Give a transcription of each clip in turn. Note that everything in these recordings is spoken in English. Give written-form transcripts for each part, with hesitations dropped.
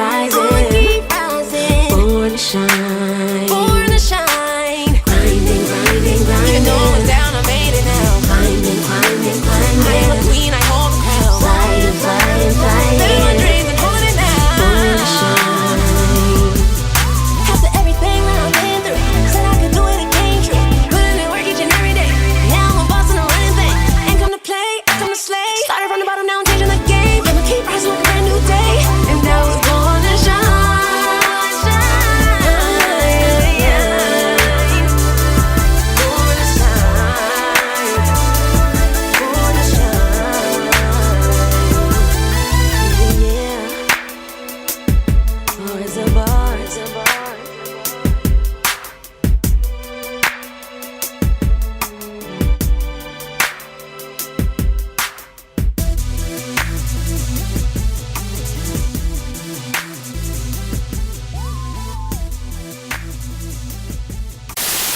keep rising. Born to shine. Born to shine. Grinding, grinding, grinding. Even though I'm down, I made it now. Climbing, climbing, climbing. I am a queen, I hold the crown. Flying, flying, flying. Living my dreams and holding it down. Born to shine. After everything that I've been through, said I could do it again, true. Putting in work each and every day. Now I'm a boss and I'm running things. Ain't come to play, I come to slay. Started from the bottom, now I'm changing the game. I'ma keep rising like a brand new day. And now it's born to shine, shine, yeah. Born to shine, born to shine, yeah. Oh, it's a bar, it's a bar.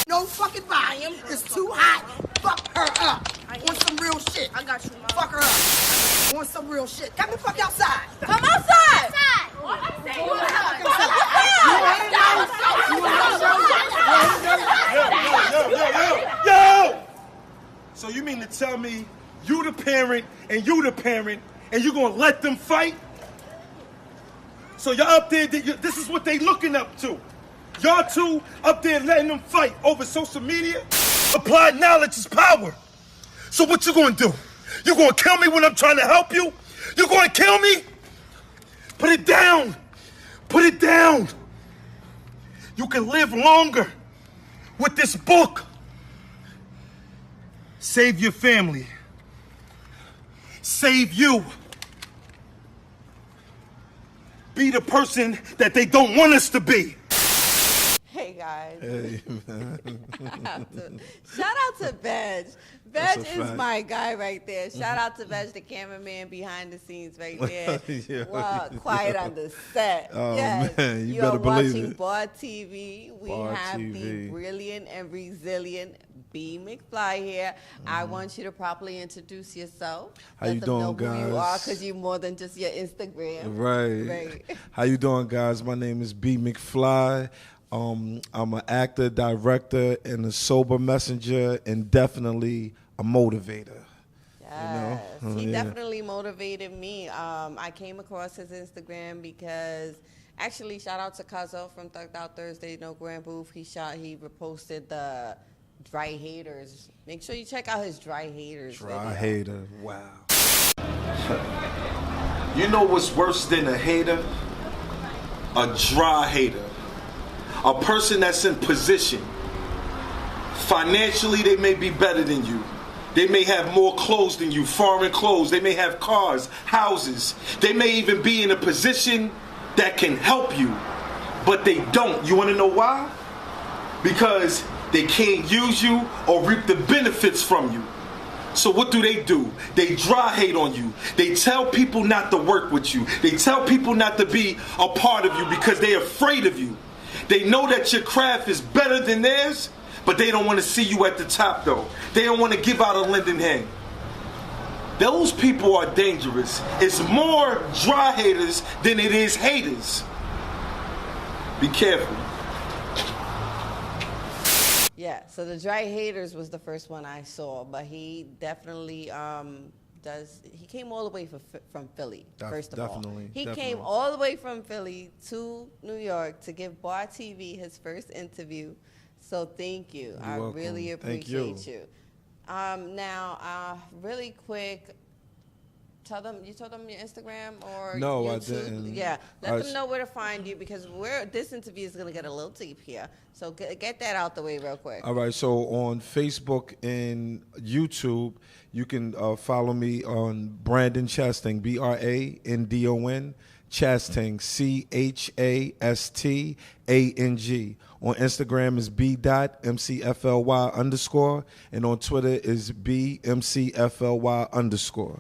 No fucking volume. It's too hot. Fuck her up. Want some real shit. I got you, Mom. Fuck her up. Want some real shit. Come the fuck outside. Come outside! Yo! So you mean to tell me you the parent and you the parent and you gonna let them fight? So y'all up there, this is what they looking up to. Y'all two up there letting them fight over social media? Applied knowledge is power. So what you gonna do? You gonna kill me when I'm trying to help you? You gonna kill me? Put it down. Put it down. You can live longer with this book. Save your family. Save you. Be the person that they don't want us to be. Hey guys. Hey, Shout out to Vegg. Vegg is my guy right there. Shout out to Vegg, the cameraman behind the scenes right there. Yeah, well, quiet on the set. Oh, yes. man, you are better believe watching it. BARTV. We have the BARTV. brilliant and resilient B. Mcfly here. I want you to properly introduce yourself. How Let you them know doing, who you are, guys? because you're more than just your Instagram. Right. How you doing, guys? My name is B. Mcfly. I'm an actor, director, and a sober messenger, and definitely a motivator. Yes, You know? he Yeah. definitely motivated me. I came across his Instagram because, actually, shout out to Cuzzo from Thugged Out Thursday, No Grand Booth. He reposted the Dry Haters. Make sure you check out his Dry Haters Dry video. hater. Wow. You know what's worse than a hater? A dry hater. A person that's in position. Financially, they may be better than you. They may have more clothes than you, foreign clothes. They may have cars, houses. They may even be in a position that can help you, but they don't. You want to know why? Because they can't use you or reap the benefits from you. So what do? They dry hate on you. They tell people not to work with you. They tell people not to be a part of you because they're afraid of you. They know that your craft is better than theirs, but they don't want to see you at the top though. They don't want to give out a lending hand. Those people are dangerous. It's more dry haters than it is haters. Be careful. Yeah, so the Dry Haters was the first one I saw, but he definitely he came all the way from Philly, first of all. He came all the way from Philly to New York to give BARTV his first interview. So thank you. You're I welcome. really Thank appreciate you. Now, really quick, you told them your Instagram or No, YouTube? I didn't. Yeah, let them know where to find you because this interview is going to get a little deep here. So get that out the way real quick. All right, so on Facebook and YouTube, you can follow me on Brandon Chastang, BRANDON, Chastang, CHASTANG. On Instagram is B.MCFLY_, and on Twitter is BMCFLY_.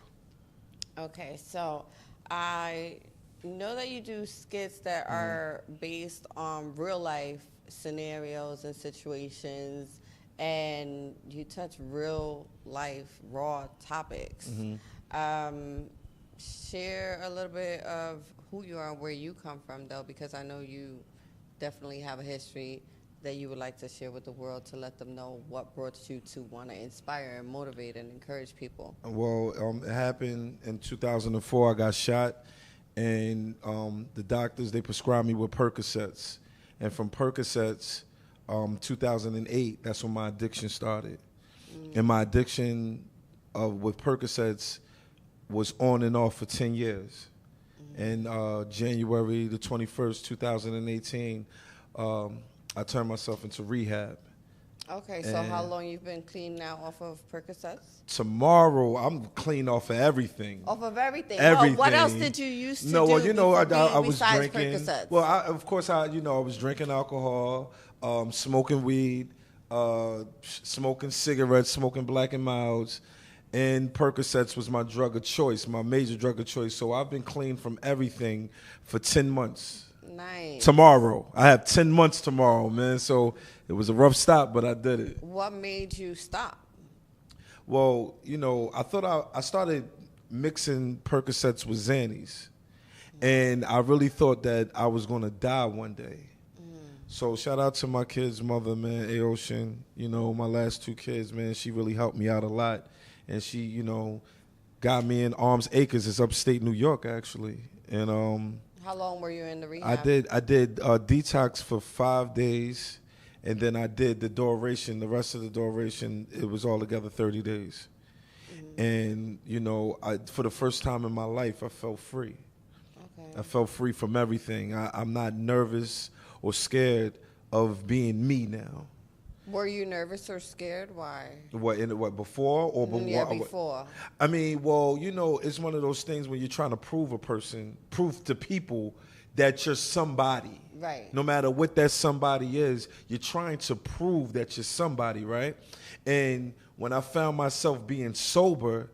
Okay, so I know that you do skits that are based on real life scenarios and situations, and you touch real life raw topics. Share a little bit of who you are and where you come from, though, because I know you definitely have a history that you would like to share with the world to let them know what brought you to want to inspire and motivate and encourage people. Well, it happened in 2004. I got shot, and the doctors, they prescribed me with Percocets. And from Percocets, 2008, that's when my addiction started. And my addiction with Percocets was on and off for 10 years. And January the 21st, 2018, I turned myself into rehab. Okay, so how long you've been clean now off of Percocets? Tomorrow, I'm clean off of everything. Off of everything? Everything. Well, what else did you used to do? No, well, you know, I was besides drinking. Percocets? Well, of course, I was drinking alcohol, smoking weed, smoking cigarettes, smoking Black and Milds, and Percocets was my drug of choice, my major drug of choice. So I've been clean from everything for 10 months. Nice. Tomorrow. I have 10 months tomorrow, man. So it was a rough stop, but I did it. What made you stop? Well, you know, I started mixing Percocets with Xannies. And I really thought that I was going to die one day. So shout out to my kid's mother, man, A-Ocean. You know, my last 2 kids, man, she really helped me out a lot. And she, you know, got me in Arms Acres. It's upstate New York, actually. And how long were you in the rehab? I did detox for 5 days, and then I did the duration. The rest of the duration, it was all together 30 days. And you know, for the first time in my life, I felt free. Okay. I felt free from everything. I'm not nervous or scared of being me now. Were you nervous or scared? Why? What before or before? Yeah, before. I mean, well, you know, it's one of those things when you're trying to prove to people that you're somebody. Right. No matter what that somebody is, you're trying to prove that you're somebody, right? And when I found myself being sober,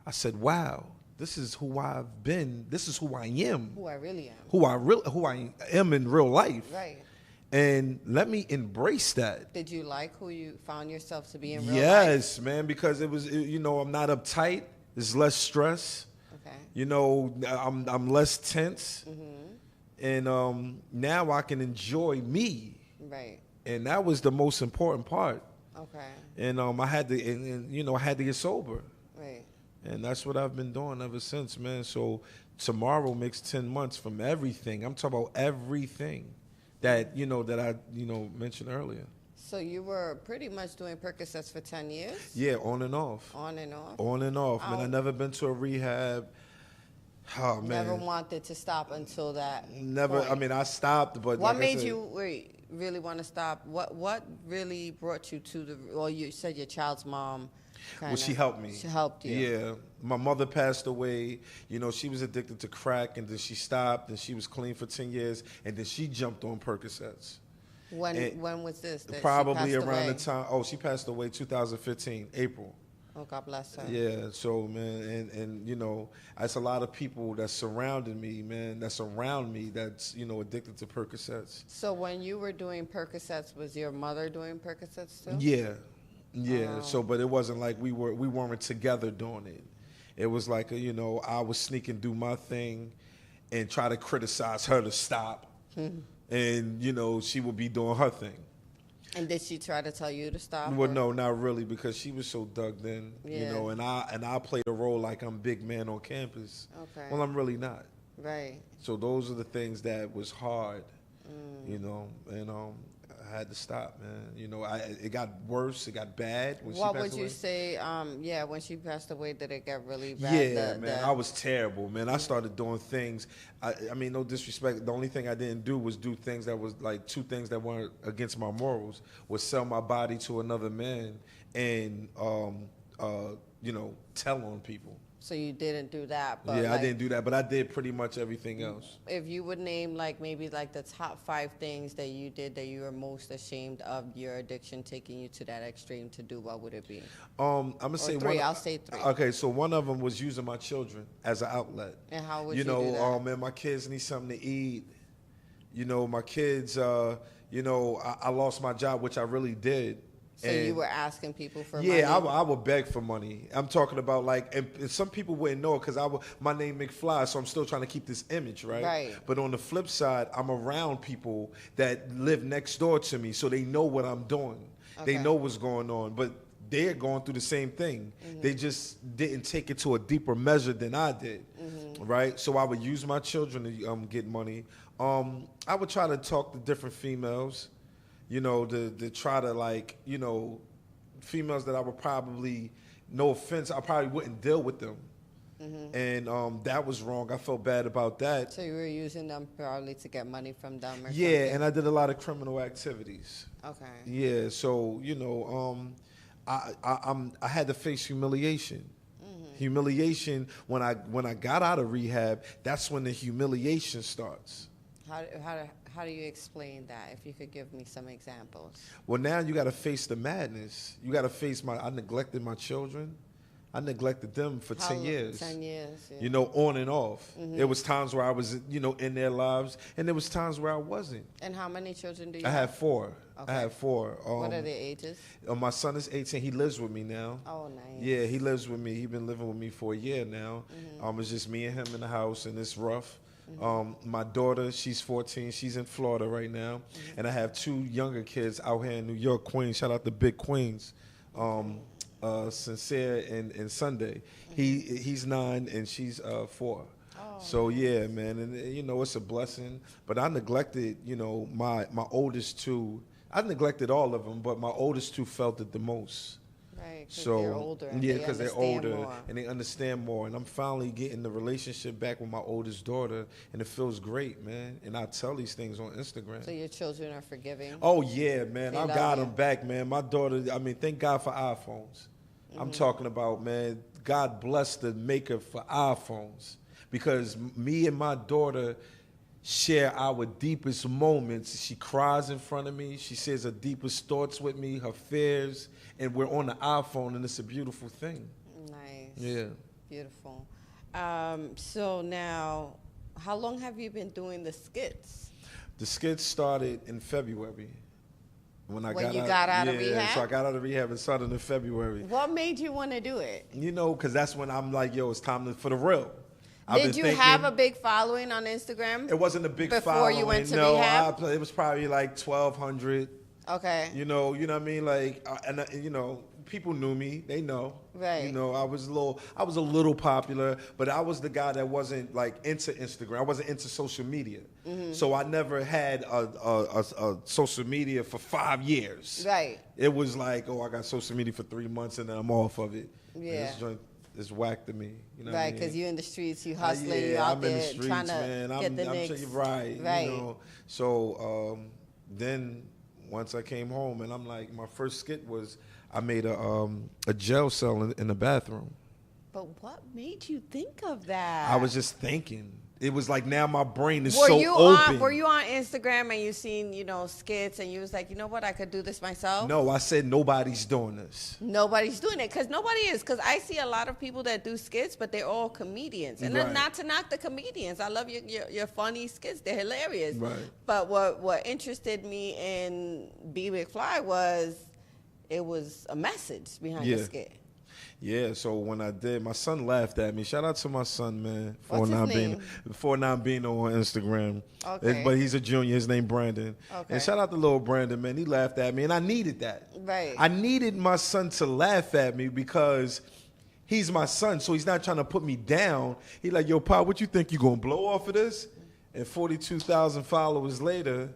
I said, "Wow, this is who I've been. This is who I am. Who I really am. Who I am in real life." Right. And let me embrace that. Did you like who you found yourself to be in real life? Yes, man, because you know, I'm not uptight. There's less stress. Okay. You know, I'm less tense. And now I can enjoy me. Right. And that was the most important part. Okay. And I had to, you know, I had to get sober. Right. And that's what I've been doing ever since, man. So tomorrow makes 10 months from everything. I'm talking about everything that I mentioned earlier. So you were pretty much doing Percocets for 10 years? Yeah, on and off. On and off? On and off, man. I never been to a rehab. Oh, man. Never wanted to stop until that Never. point. I mean, I stopped, but what like made you really want to stop? What really brought you to the? Well, you said your child's mom. Well, she helped me. She helped you. Yeah. My mother passed away. You know, she was addicted to crack, and then she stopped, and she was clean for 10 years, and then she jumped on Percocets. When was this? Probably around the time. Oh, she passed away 2015, April. Oh, God bless her. Yeah, so, man, and you know, it's a lot of people that surrounded me, man, that's around me that's, you know, addicted to Percocets. So when you were doing Percocets, was your mother doing Percocets too? Yeah. Yeah, so, but it wasn't like we weren't together doing it. It was like, you know, I was sneaking do my thing and try to criticize her to stop. And, you know, she would be doing her thing. And did she try to tell you to stop? Well, no, not really, because she was so dug in, you know, and I played a role like I'm big man on campus. Okay. Well, I'm really not. Right. So those are the things that was hard, you know, and I had to stop, man. You know, it got worse, it got bad when she passed away. What would you say, when she passed away, did it get really bad? Yeah, man, I was terrible, man. I started doing things, I mean, no disrespect, the only thing I didn't do was do things that was like 2 things that weren't against my morals, was sell my body to another man and, you know, tell on people. So you didn't do that, but yeah, I didn't do that, but I did pretty much everything else. If you would name maybe the top 5 things that you did that you were most ashamed of your addiction taking you to that extreme to do, what would it be? I'm gonna say 3. I'll say 3. Okay, so one of them was using my children as an outlet. And how would you know, do that? Man, my kids need something to eat. You know, my kids, you know, I lost my job, which I really did. So you were asking people for money? Yeah, I would beg for money. I'm talking about like, and some people wouldn't know it because my name Mcfly, so I'm still trying to keep this image, right? Right. But on the flip side, I'm around people that live next door to me, so they know what I'm doing. Okay. They know what's going on, but they're going through the same thing. They just didn't take it to a deeper measure than I did, right? So I would use my children to get money. I would try to talk to different females, you know, to try to like, you know, females that I would probably, no offense, I probably wouldn't deal with them. And that was wrong. I felt bad about that. So you were using them probably to get money from them or Yeah, something? and I did a lot of criminal activities. Okay. Yeah, so, you know, I had to face humiliation. Humiliation, when I got out of rehab, that's when the humiliation starts. How do you explain that, if you could give me some examples? Well, now you got to face the madness. You got to face I neglected my children. I neglected them for 10 years. 10 years, yeah. You know, on and off. There was times where I was, you know, in their lives, and there was times where I wasn't. And how many children do you I have? have 4. Okay. I have 4. What are their ages? My son is 18. He lives with me now. Oh, nice. Yeah, he lives with me. He's been living with me for a year now. It's just me and him in the house, and it's rough. My daughter, she's 14. She's in Florida right now. And I have 2 younger kids out here in New York, Queens. Shout out to Big Queens. Sincere and Sunday. He's 9 and she's 4. Oh, so yeah, man, and you know, it's a blessing. But I neglected, you know, my oldest 2. I neglected all of them, but my oldest 2 felt it the most. Right, because So they're older. And yeah, because they're older more. and they understand more. And I'm finally getting the relationship back with my oldest daughter, and it feels great, man. And I tell these things on Instagram. So your children are forgiving? Oh yeah, man, They I love got you. them back, man. My daughter, I mean, thank God for iPhones. I'm talking about, man, God bless the maker for iPhones, because me and my daughter share our deepest moments. She cries in front of me. She shares her deepest thoughts with me, her fears, and we're on the iPhone, and it's a beautiful thing. Nice. Yeah. Beautiful. So now, how long have you been doing the skits? The skits started in February. When you got out of rehab? So I got out of rehab and started in February. What made you want to do it? You know, because that's when I'm like, yo, it's time for the real. Did you have a big following on Instagram? It wasn't a big before following. You went to no, rehab? it was probably like 1,200. Okay. You know what I mean? Like, you know, people knew me. They know. Right. You know, I was a little popular, but I was the guy that wasn't like into Instagram. I wasn't into social media. So I never had a social media for 5 years. Right. It was like, oh, I got social media for 3 months and then I'm off of it. Yeah. And this joint is whack to me. You know what I Right, mean? because you're in the streets, you hustling, Yeah, you out I'm in there the streets, trying to man. get the I'm nicks. telling you, right. Right. You know, so then once I came home, and I'm like, my first skit was I made a jail cell in the bathroom. But what made you think of that? I was just thinking. It was like now my brain is Were so you open. Were you on Instagram and you seen, you know, skits and you was like, you know what, I could do this myself? No, I said nobody's doing this. Nobody's doing it because nobody is. Because I see a lot of people that do skits, but they're all comedians. And Right. not to knock the comedians. I love your funny skits. They're hilarious. Right. But what interested me in B. Mcfly was it was a message behind the skit. Yeah, so when I did, my son laughed at me. Shout out to my son, man, What's his name? for not being on Instagram. Okay. But he's a junior. His name Brandon. Okay. And shout out to little Brandon, man. He laughed at me, and I needed that. Right. I needed my son to laugh at me because he's my son, so he's not trying to put me down. He like, yo, Pa, what you think you gonna blow off of this? And 42,000 followers later,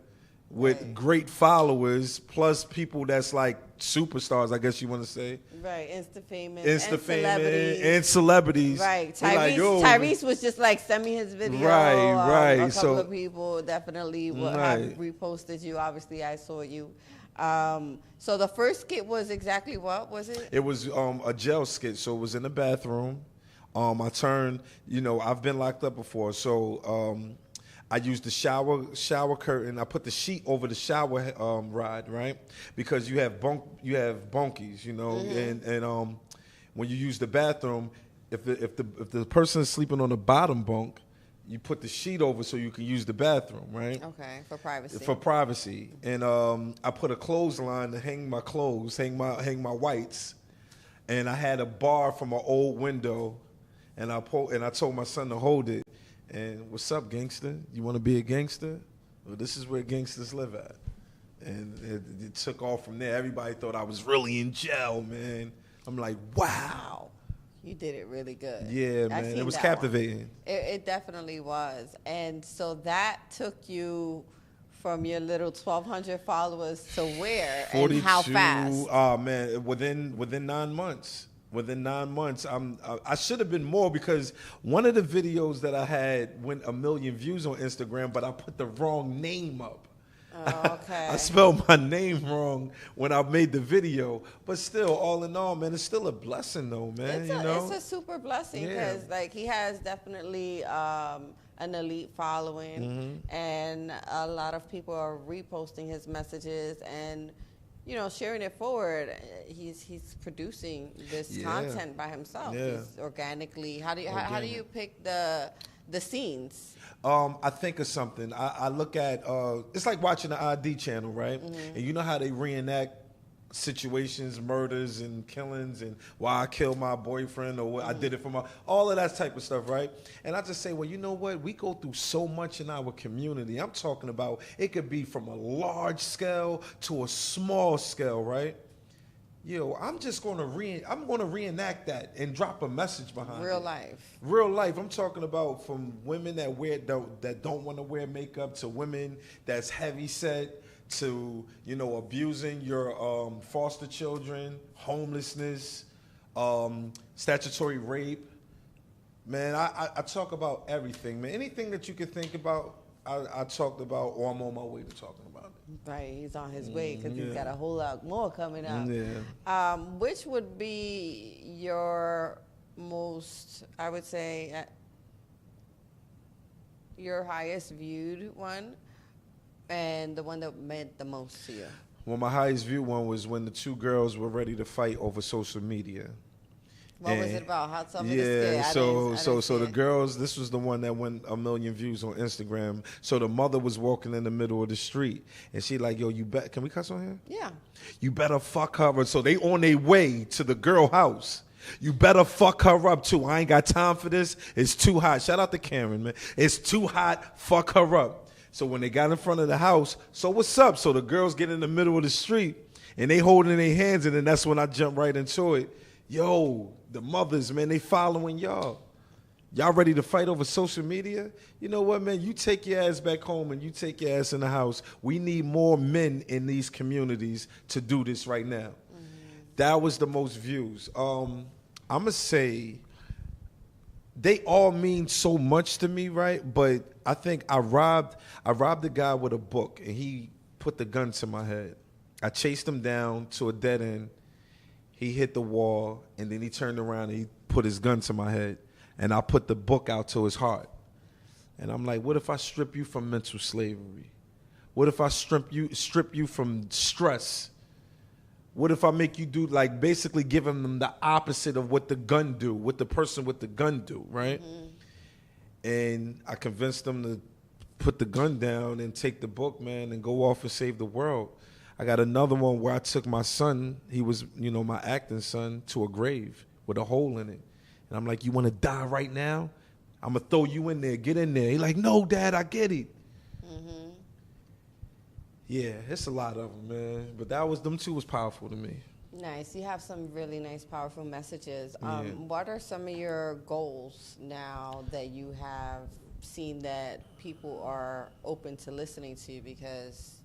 with great followers, plus people that's like superstars, I guess you want to say. Right, Insta-famous And celebrities. Right, They like, yo. Tyrese was just like, send me his video. Right. A couple So- of people definitely will have reposted you. Obviously, I saw you. So the first skit was exactly what was it? It was a jail skit, so it was in the bathroom. I turned, you know, I've been locked up before, so I used the shower curtain. I put the sheet over the shower rod, right? Because you have bunkies, you know, and when you use the bathroom, if the person is sleeping on the bottom bunk, you put the sheet over so you can use the bathroom, right? Okay, for privacy. For privacy. And I put a clothesline to hang my clothes, hang my whites. And I had a bar from an old window, and I told my son to hold it. And what's up, gangster? You want to be a gangster? Well, this is where gangsters live at. And it took off from there. Everybody thought I was really in jail, man. I'm like, wow. You did it really good. Yeah, man. It was captivating. It definitely was. And so that took you from your little 1,200 followers to where 42, and how fast? Oh, man, within 9 months. Within 9 months, I should have been more, because one of the videos that I had went 1 million views on Instagram, but I put the wrong name up. Oh, okay. I spelled my name wrong when I made the video, but still, all in all, man, it's still a blessing, though, man. It's a super blessing, because like he has definitely an elite following, and a lot of people are reposting his messages and sharing it forward. He's producing this content by himself. He's organically. How do you pick the scenes? I think of something. I look at it's like watching the ID channel, right? And you know how they reenact situations, murders and killings, and why I killed my boyfriend, or what I did it for all of that type of stuff, right? And I just say, well, you know what? We go through so much in our community. I'm talking about, it could be from a large scale to a small scale, right? I'm just going to reenact that and drop a message behind Real it. life. Real life. I'm talking about from women that don't want to wear makeup, to women that's heavy set, to abusing your foster children, homelessness, statutory rape. Man, I talk about everything, man. Anything that you could think about, I talked about, or I'm on my way to talking about it. Right, he's on his way, because he's got a whole lot more coming up. Yeah. Which would be your most, I would say, your highest viewed one, and the one that meant the most to you? Well, my highest viewed one was when the two girls were ready to fight over social media. What was it about? How tell me Yeah, so the girls, this was the one that went 1 million views on Instagram. So the mother was walking in the middle of the street, and she like, yo, can we cuss on here? Yeah. You better fuck her up. So they on their way to the girl house. You better fuck her up too. I ain't got time for this. It's too hot. Shout out to Karen, man. It's too hot. Fuck her up. So when they got in front of the house, so what's up? So the girls get in the middle of the street, and they holding their hands, and then that's when I jump right into it. Yo, the mothers, man, they following y'all. Y'all ready to fight over social media? You know what, man? You take your ass back home and you take your ass in the house. We need more men in these communities to do this right now. That was the most views. I'm going to say they all mean so much to me, right? But I think I robbed the guy with a book, and he put the gun to my head. I chased him down to a dead end. He hit the wall, and then he turned around and he put his gun to my head, and I put the book out to his heart. And I'm like, what if I strip you from mental slavery? What if I strip you from stress? What if I make you do, like, basically giving them the opposite of what the gun do, what the person with the gun do, right? And I convinced them to put the gun down and take the book, man, and go off and save the world. I got another one where I took my son, he was, my acting son, to a grave with a hole in it. And I'm like, you want to die right now? I'm going to throw you in there. Get in there. He's like, no, Dad, I get it. Yeah, it's a lot of them, man. But them two was powerful to me. Nice. You have some really nice, powerful messages. What are some of your goals now that you have seen that people are open to listening to? Because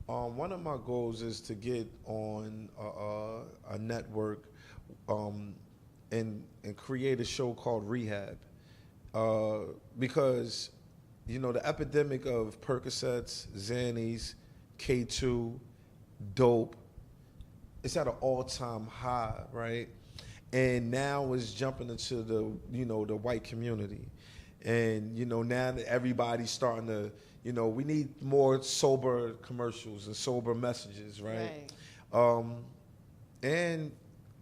one of my goals is to get on a network and create a show called Rehab. Because, the epidemic of Percocets, Xannies, K2, dope, it's at an all-time high, right? And now it's jumping into the, the white community. And, now that everybody's starting to, we need more sober commercials and sober messages, right? And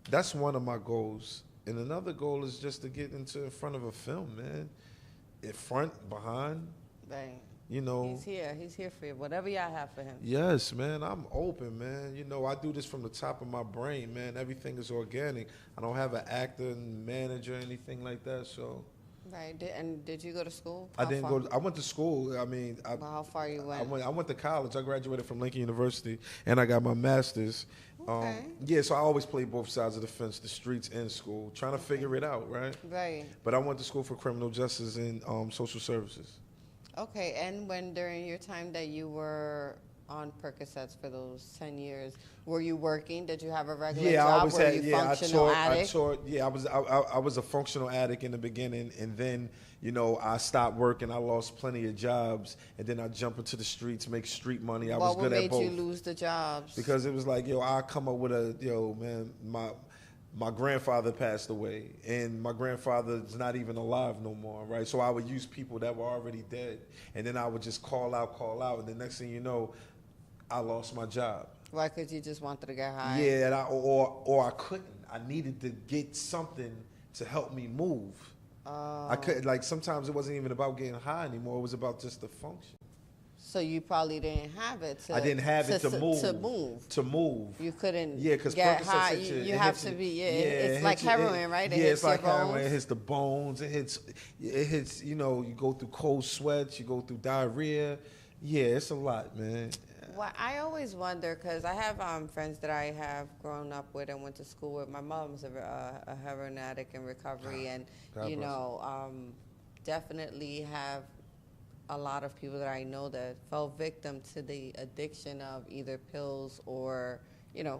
that's one of my goals. And another goal is just to get in front of a film, man. in front, behind. Right. You know. He's here. He's here for you. Whatever y'all have for him. Yes, man. I'm open, man. You know, I do this from the top of my brain, man. Everything is organic. I don't have an actor and manager or anything like that, so. Right. And did you go to school? I didn't go. I went to school. I mean, how far you went? I went to college. I graduated from Lincoln University, and I got my master's. Okay. Yeah, so I always played both sides of the fence, the streets and school, trying to figure it out, right? Right. But I went to school for criminal justice and social services. Okay, and when during your time that you were on Percocets for those 10 years, were you working? Did you have a regular job? I always were had. You Yeah, functional addict? I was a functional addict in the beginning, and then I stopped working. I lost plenty of jobs, and then I jumped into the streets, make street money. I was good at both. What made you lose the jobs? Because it was like, I come up with my grandfather passed away, and my grandfather's not even alive no more, right? So I would use people that were already dead, and then I would just call out, and the next thing you know, I lost my job. Why? Because you just wanted to get high? Yeah, and or I couldn't. I needed to get something to help me move. I couldn't, like, sometimes it wasn't even about getting high anymore. It was about just the function. So you probably didn't have it to. I didn't have it to move. To move. You couldn't. Yeah, because get high. You have to be. Yeah, it's like heroin, right? It hits it's like your bones. heroin. It hits the bones. It hits. You go through cold sweats. You go through diarrhea. Yeah, it's a lot, man. Well, I always wonder because I have friends that I have grown up with and went to school with. My mom's a heroin addict in recovery, and definitely have a lot of people that I know that fell victim to the addiction of either pills or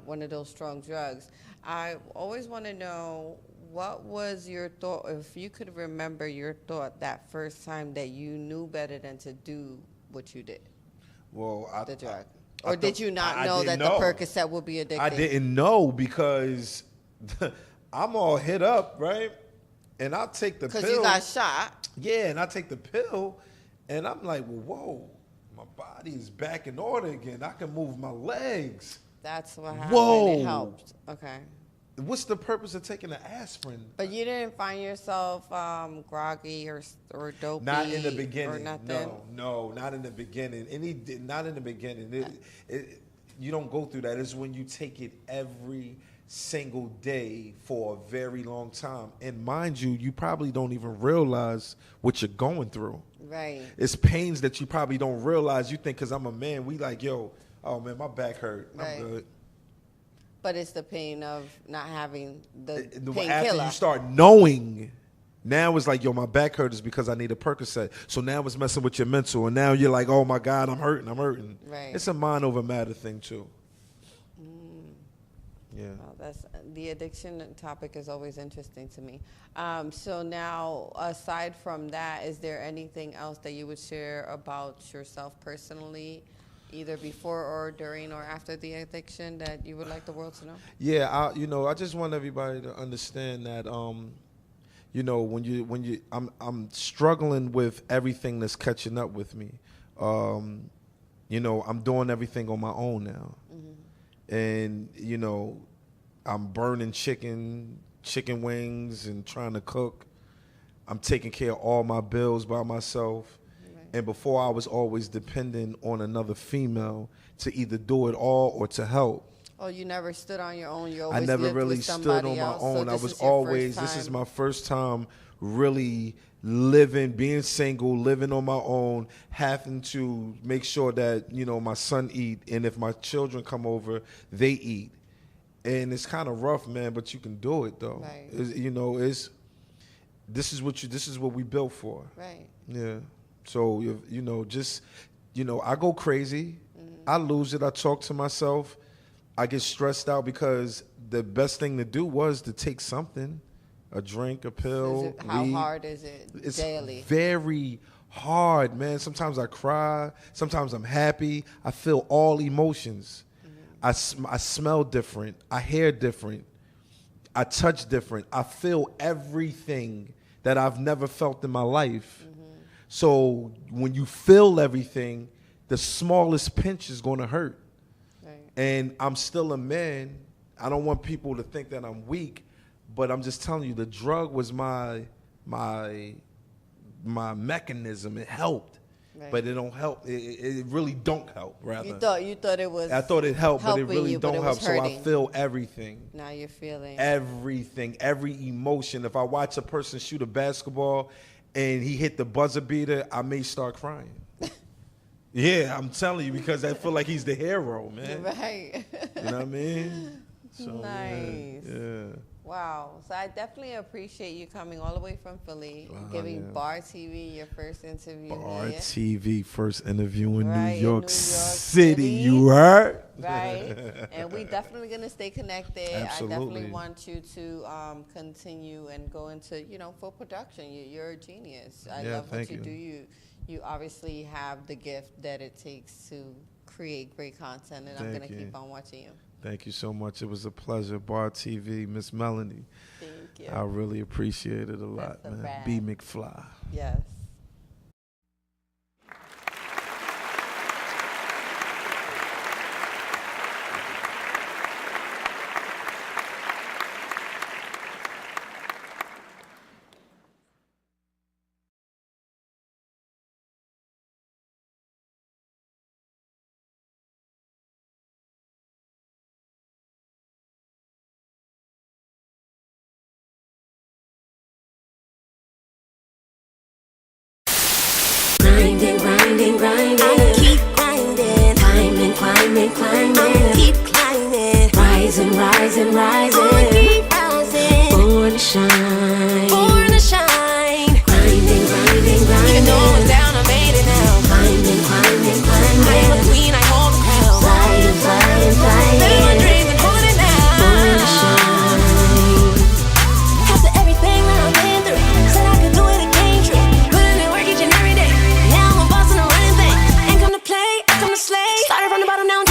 one of those strong drugs. I always want to know, what was your thought, if you could remember your thought that first time that you knew better than to do what you did? Well, the drug. Or did you not know that the Percocet would be addictive? I didn't know because I'm all hit up, right? And I'll take the pill. Because you got shot. Yeah, and I take the pill, and I'm like, well, whoa, my body is back in order again. I can move my legs. That's what happened. Whoa. It helped. Okay. What's the purpose of taking an aspirin? But you didn't find yourself groggy or dopey? Not in the beginning. Or nothing? No, not in the beginning. Not in the beginning. You don't go through that. It's when you take it every single day for a very long time. And mind you, you probably don't even realize what you're going through. Right. It's pains that you probably don't realize. You think because I'm a man, we like, oh man, my back hurt. Right. I'm good. But it's the pain of not having the painkiller. After you start knowing, now it's like, my back hurt is because I need a Percocet. So now it's messing with your mental. And now you're like, oh, my God, I'm hurting. Right. It's a mind over matter thing, too. Yeah. Well, the addiction topic is always interesting to me. So now, aside from that, is there anything else that you would share about yourself personally, either before or during or after the addiction, that you would like the world to know? Yeah, I just want everybody to understand that, I'm struggling with everything that's catching up with me. I'm doing everything on my own now. Mm-hmm. And, I'm burning chicken wings and trying to cook. I'm taking care of all my bills by myself. And before, I was always dependent on another female to either do it all or to help. Oh, you never stood on your own? You always I never lived really with stood on my else, own. so I was always, this is my first time really being single, living on my own, having to make sure that, my son eat. And if my children come over, they eat. And it's kind of rough, man, but you can do it, though. Right. This is what we built for. Right. Yeah. So, I go crazy. Mm-hmm. I lose it. I talk to myself. I get stressed out because the best thing to do was to take something, a drink, a pill. How hard is it daily? It's very hard, man. Sometimes I cry. Sometimes I'm happy. I feel all emotions. Mm-hmm. I smell different. I hear different. I touch different. I feel everything that I've never felt in my life. Mm-hmm. So when you feel everything, the smallest pinch is going to hurt. Right. And I'm still a man. I don't want people to think that I'm weak, but I'm just telling you, the drug was my my mechanism. It helped. Right. But it don't help. It really don't help. Rather, you thought it was. I thought it helped, but it really you, don't help. So I feel everything. Now you're feeling everything, every emotion. If I watch a person shoot a basketball and he hit the buzzer beater, I may start crying. Yeah, I'm telling you, because I feel like he's the hero, man. Right. You know what I mean? So, nice. Yeah. Wow. So I definitely appreciate you coming all the way from Philly, giving BARTV your first interview. BARTV first interview in New York City. You heard? Right. And we definitely going to stay connected. Absolutely. I definitely want you to continue and go into, full production. You're a genius. I love what you do. You obviously have the gift that it takes to create great content, and I'm going to keep on watching you. Thank you so much. It was a pleasure. BARTV, Miss Melanie. Thank you. I really appreciate it a lot, man. B. Mcfly. Yes. Grinding, grinding, grinding. I'ma keep grinding. Climbing, climbing, climbing. I'ma keep climbing. Rising, rising, rising. I'ma keep rising. Born to shine. Born to shine. Grinding, grinding, grinding. Even though I'm down, I made it now. Climbing, climbing, climbing. I am a queen, I hold the crown. Flying, flying, flying. Living my dreams and holding it down. Born to shine. After everything that I've been through, said I could do it again, true. Putting in work each and every day. Now I'm a boss and I'm running things. Ain't come to play, I come to slay. Started from the bottom, now I'm